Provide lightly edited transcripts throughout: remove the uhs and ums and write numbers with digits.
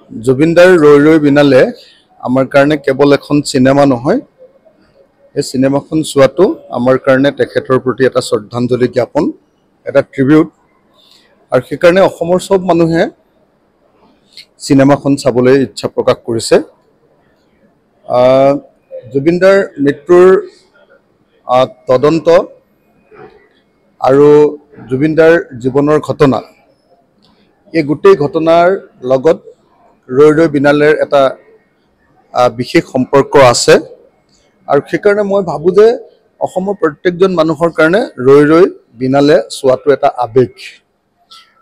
জুবিনদাৰ ৰৈ ৰৈ বিনালে আমাৰ কাৰণে কেৱল এখন চিনেমা নহয়, এই চিনেমাখন চোৱাটো আমাৰ কাৰণে তেখেতৰ প্ৰতি এটা শ্ৰদ্ধাঞ্জলি জ্ঞাপন, এটা ট্ৰিবিউট। আৰু সেইকাৰণে অসমৰ সব মানুহে চিনেমাখন চাবলৈ ইচ্ছা প্ৰকাশ কৰিছে। জুবিনদাৰ মৃত্যুৰ তদন্ত আৰু জুবিনদাৰ জীৱনৰ ঘটনা, এই গোটেই ঘটনাৰ লগত ৰৈ ৰৈ বিনালেৰ এটা বিশেষ সম্পৰ্ক আছে। আৰু সেইকাৰণে মই ভাবোঁ যে অসমৰ প্ৰত্যেকজন মানুহৰ কাৰণে ৰৈ ৰৈ বিনালে চোৱাটো এটা আৱেগ।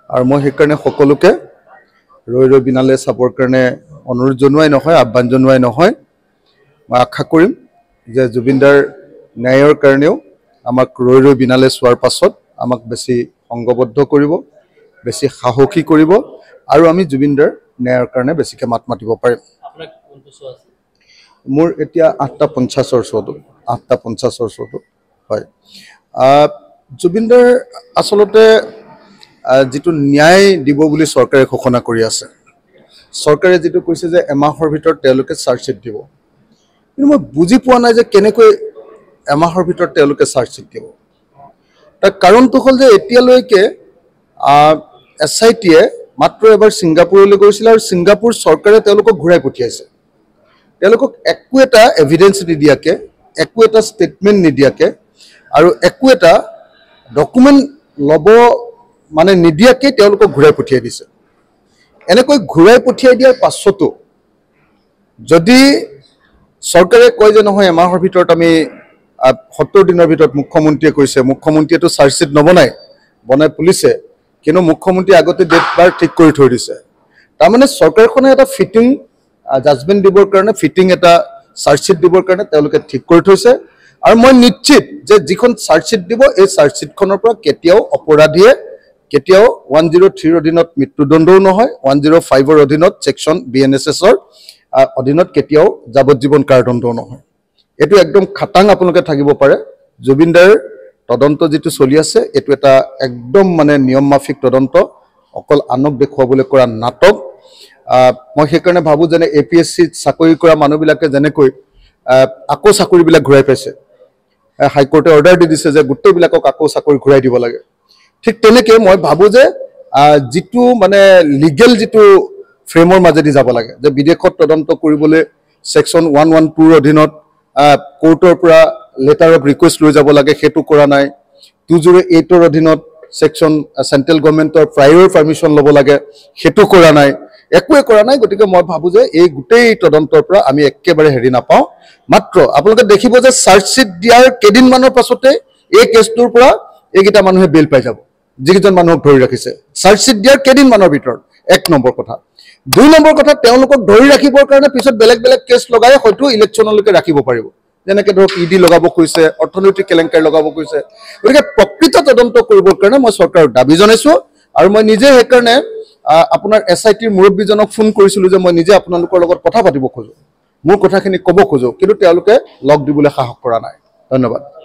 আৰু মই সেইকাৰণে সকলোকে ৰৈ ৰৈ বিনালে চাবৰ কাৰণে অনুৰোধ জনোৱাই নহয়, আহ্বান জনোৱাই নহয়, মই আশা কৰিম যে জুবিনদাৰ ন্যায়ৰ কাৰণেও আমাক ৰৈ ৰৈ বিনালে চোৱাৰ পাছত আমাক বেছি সংগবদ্ধ কৰিব, বেছি সাহসী কৰিব আৰু আমি জুবিনদাৰ ন্যায়ৰ কাৰণে বেছিকৈ মাত মাতিব পাৰিম। মোৰ এতিয়া 8:50 শ্ব'টো হয়। জুবিনদাৰ আচলতে যিটো ন্যায় দিব বুলি চৰকাৰে ঘোষণা কৰি আছে, চৰকাৰে যিটো কৈছে যে এমাহৰ ভিতৰত তেওঁলোকে চাৰ্জশ্বিট দিব, কিন্তু মই বুজি পোৱা নাই যে কেনেকৈ এমাহৰ ভিতৰত তেওঁলোকে চাৰ্জশ্বিট দিব। তাৰ কাৰণটো হ'ল যে এতিয়ালৈকে SITয়ে মাত্ৰ এবাৰ ছিংগাপুৰলৈ গৈছিলে আৰু ছিংগাপুৰ চৰকাৰে তেওঁলোকক ঘূৰাই পঠিয়াইছে। তেওঁলোকক একো এটা এভিডেঞ্চ নিদিয়াকৈ, একো এটা ষ্টেটমেণ্ট নিদিয়াকৈ আৰু একো এটা ডকুমেণ্ট ল'ব নিদিয়াকৈ তেওঁলোকক ঘূৰাই পঠিয়াই দিছে। এনেকৈ ঘূৰাই পঠিয়াই দিয়াৰ পাছতো যদি চৰকাৰে কয় যে নহয় এমাহৰ ভিতৰত আমি 70 দিনৰ ভিতৰত, মুখ্যমন্ত্ৰীয়ে কৈছে, মুখ্যমন্ত্ৰীয়েতো চাৰ্জশ্বিট বনাই পুলিচে, কিন্তু মুখ্যমন্ত্ৰীয়ে আগতে ডেট বাৰ ঠিক কৰি থৈ দিছে। তাৰমানে চৰকাৰখনে এটা ফিটিং জাজমেণ্ট দিবৰ কাৰণে, ফিটিং এটা চাৰ্জশ্বিট দিবৰ কাৰণে তেওঁলোকে ঠিক কৰি থৈছে। আৰু মই নিশ্চিত যে যিখন চাৰ্জশ্বিট দিব, এই চাৰ্জশ্বিটখনৰ পৰা কেতিয়াও অপৰাধীয়ে কেতিয়াও 103ৰ অধীনত মৃত্যুদণ্ডও নহয়, 105ৰ অধীনত ছেকশ্যন BNSSৰ অধীনত কেতিয়াও যাৱজ্জীৱন কাৰাদণ্ডও নহয়। এইটো একদম খাটাং আপোনালোকে থাকিব পাৰে। জুবিনদাৰ তদন্ত যিটো চলি আছে, এইটো এটা একদম নিয়ম মাফিক তদন্ত, অকল আনক দেখুৱাবলৈ কৰা নাটক। মই সেইকাৰণে ভাবোঁ যেনে APSCত চাকৰি কৰা মানুহবিলাকে যেনেকৈ আকৌ চাকৰিবিলাক ঘূৰাই পাইছে, হাইকোৰ্টে অৰ্ডাৰ দি দিছে যে গোটেইবিলাকক আকৌ চাকৰি ঘূৰাই দিব লাগে, ঠিক তেনেকৈ মই ভাবোঁ যে যিটো লিগেল যিটো ফ্ৰেমৰ মাজেদি যাব লাগে, যে বিদেশত তদন্ত কৰিবলৈ ছেকশ্যন 112ৰ অধীনত কোৰ্টৰ পৰা লেটাৰ অফ ৰিকুৱেষ্ট লৈ যাব লাগে, সেইটো কৰা নাই। 208ৰ অধীনত ছেকশ্যন চেণ্ট্ৰেল গভৰ্ণমেণ্টৰ প্ৰায়ৰ পাৰ্মিশ্যন ল'ব লাগে, সেইটো কৰা নাই, একোৱে কৰা নাই। গতিকে মই ভাবোঁ যে এই গোটেই তদন্তৰ পৰা আমি একেবাৰে হেৰি নাপাওঁ। মাত্ৰ আপোনালোকে দেখিব যে চাৰ্জশ্বিট দিয়াৰ কেইদিনমানৰ পাছতে এই কেছটোৰ পৰা এইকেইটা মানুহে বেল পাই যাব, যিকেইজন মানুহক ধৰি ৰাখিছে চাৰ্জশ্বিট দিয়াৰ কেইদিনমানৰ ভিতৰত। 1 নম্বৰ কথা। 2 নম্বৰ কথা, তেওঁলোকক ধৰি ৰাখিবৰ কাৰণে পিছত বেলেগ বেলেগ কেছ লগাই হয়তো ইলেকশ্যনলৈকে ৰাখিব পাৰিব, যেনেকৈ ধৰক ED লগাব কৈছে, অৰ্থনৈতিক কেলেংকাৰী লগাব কৈছে। গতিকে প্ৰকৃত তদন্ত কৰিবৰ কাৰণে মই চৰকাৰক দাবী জনাইছোঁ। আৰু মই নিজে সেইকাৰণে আপোনাৰ SITৰ মুৰব্বীজনক ফোন কৰিছিলোঁ যে মই নিজে আপোনালোকৰ লগত কথা পাতিব খোজোঁ, মোৰ কথাখিনি ক'ব খোজোঁ, কিন্তু তেওঁলোকে লগ দিবলৈ সাহস কৰা নাই। ধন্যবাদ।